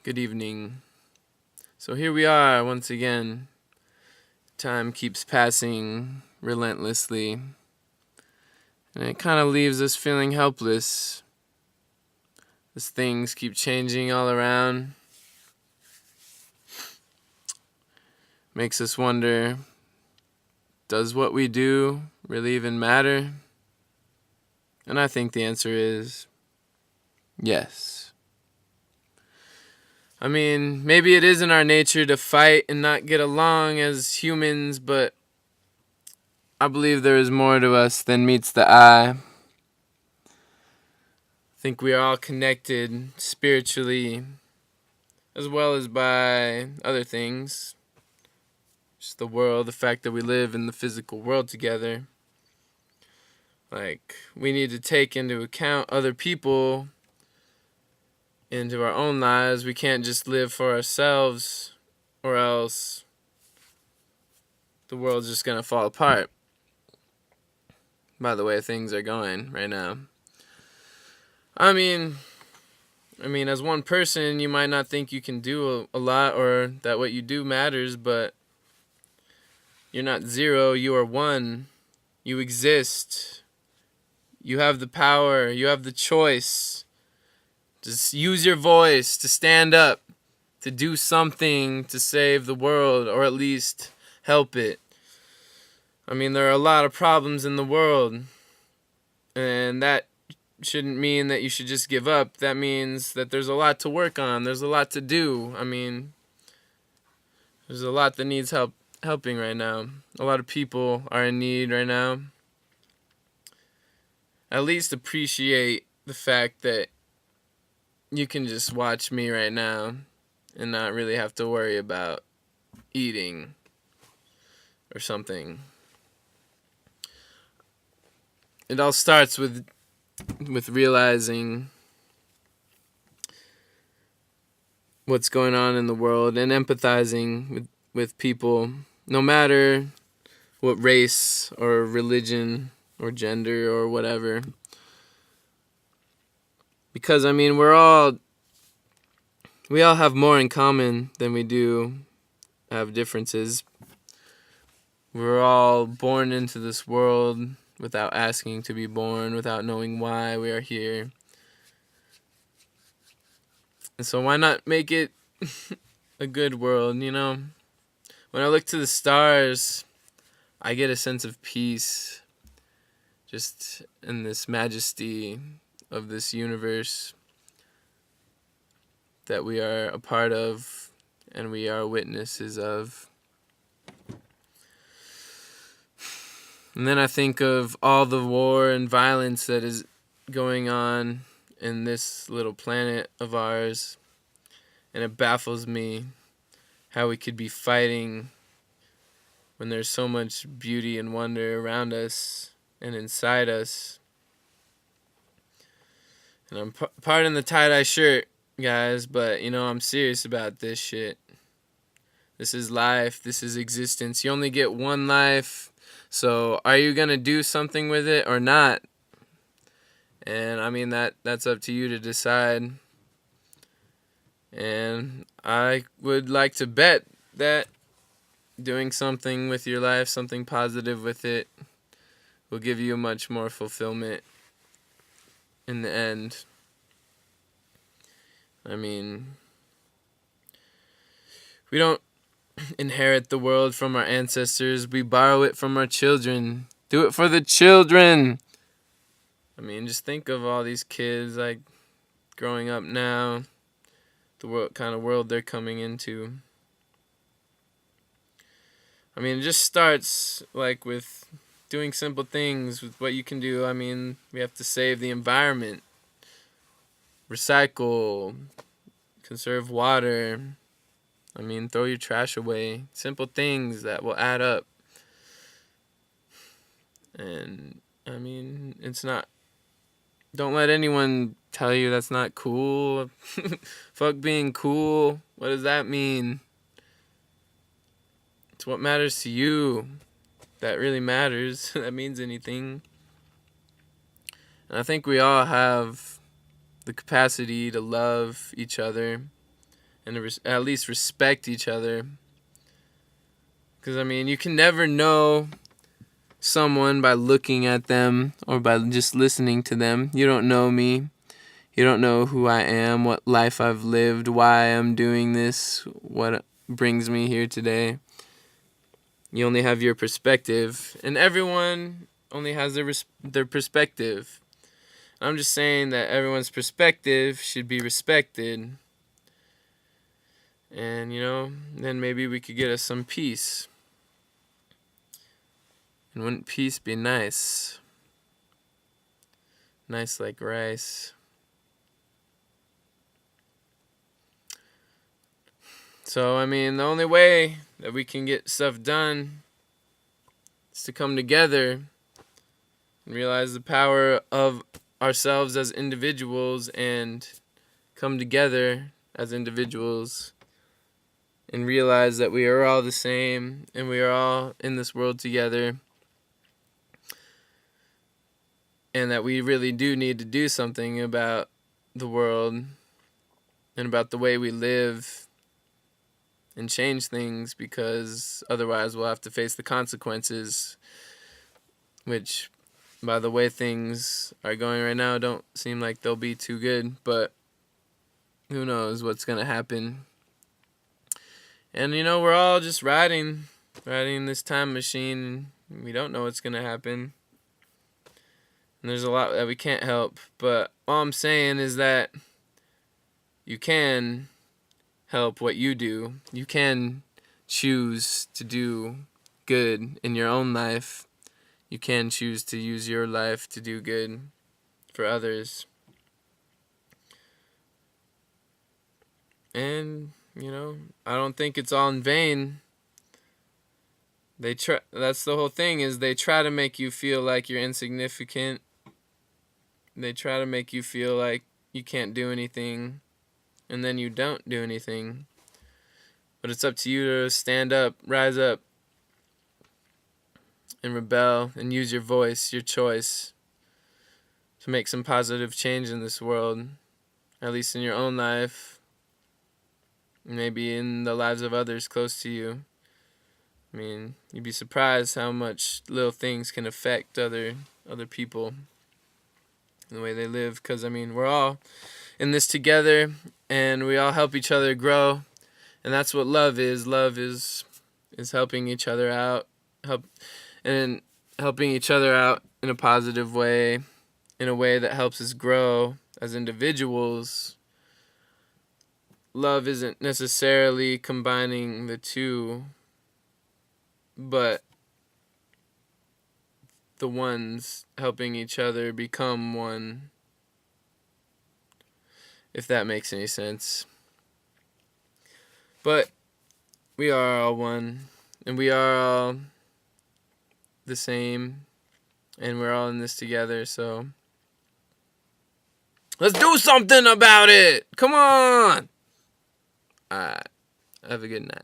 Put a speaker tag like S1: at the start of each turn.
S1: Good evening. So here we are once again. Time keeps passing relentlessly, and it kind of leaves us feeling helpless as things keep changing all around. Makes us wonder, does what we do really even matter? And I think the answer is yes. I mean, maybe it is in our nature to fight and not get along as humans, but I believe there is more to us than meets the eye. I think we are all connected spiritually as well as by other things. Just the world, the fact that we live in the physical world together. Like, we need to take into account other people into our own lives. We can't just live for ourselves, or else the world's just gonna fall apart by the way things are going right now. I mean, as one person, you might not think you can do a lot or that what you do matters, but you're not zero, you are one. You exist. You have the power. You have the choice. Just use your voice to stand up, to do something to save the world, or at least help it. I mean, there are a lot of problems in the world, and that shouldn't mean that you should just give up. That means that there's a lot to work on. There's a lot to do. I mean, there's a lot that needs helping right now. A lot of people are in need right now. At least appreciate the fact that you can just watch me right now and not really have to worry about eating or something. It all starts with realizing what's going on in the world and empathizing with people, no matter what race or religion or gender or whatever. Because, I mean, we all have more in common than we do have differences. We're all born into this world without asking to be born, without knowing why we are here. And so why not make it a good world, you know? When I look to the stars, I get a sense of peace just in this majesty of this universe that we are a part of and we are witnesses of. And then I think of all the war and violence that is going on in this little planet of ours, and it baffles me how we could be fighting when there's so much beauty and wonder around us and inside us. And I'm pardon the tie-dye shirt, guys, but I'm serious about this shit. This is life. This is existence. You only get one life. So are you going to do something with it or not? And I mean, that's up to you to decide. And I would like to bet that doing something with your life, something positive with it, will give you much more fulfillment in the end. I mean, we don't inherit the world from our ancestors. We borrow it from our children. Do it for the children. I mean, just think of all these kids like growing up now, the kind of world they're coming into. I mean, it just starts like with doing simple things with what you can do. I mean, we have to save the environment, recycle, conserve water. I mean, throw your trash away. Simple things that will add up. And I mean, it's not. Don't let anyone tell you that's not cool. Fuck being cool. What does that mean? It's what matters to you. That really matters. That means anything. And I think we all have the capacity to love each other and at least respect each other. Because, I mean, you can never know someone by looking at them or by just listening to them. You don't know me. You don't know who I am, what life I've lived, why I'm doing this, what brings me here today. You only have your perspective, and everyone only has their perspective. I'm just saying that everyone's perspective should be respected. And, then maybe we could get us some peace. And wouldn't peace be nice? Nice like rice. So, I mean, the only way that we can get stuff done is to come together and realize the power of ourselves as individuals and come together as individuals and realize that we are all the same and we are all in this world together and that we really do need to do something about the world and about the way we live and change things, because otherwise we'll have to face the consequences, which, by the way things are going right now, don't seem like they'll be too good, but who knows what's going to happen. And, we're all just riding this time machine. We don't know what's going to happen. And there's a lot that we can't help, but all I'm saying is that you can help what you do. You can choose to do good in your own life. You can choose to use your life to do good for others. And, I don't think it's all in vain. That's the whole thing, is they try to make you feel like you're insignificant. They try to make you feel like you can't do anything. And then you don't do anything. But it's up to you to stand up, rise up, and rebel, and use your voice, your choice, to make some positive change in this world, at least in your own life, maybe in the lives of others close to you. I mean, you'd be surprised how much little things can affect other people and the way they live, because, I mean, we're all in this together, and we all help each other grow, and that's what love is. Love is helping each other out, helping each other out in a positive way, in a way that helps us grow as individuals. Love isn't necessarily combining the two, but the ones helping each other become one, if that makes any sense. But we are all one, and we are all the same, and we're all in this together, so let's do something about it! Come on! Alright, have a good night.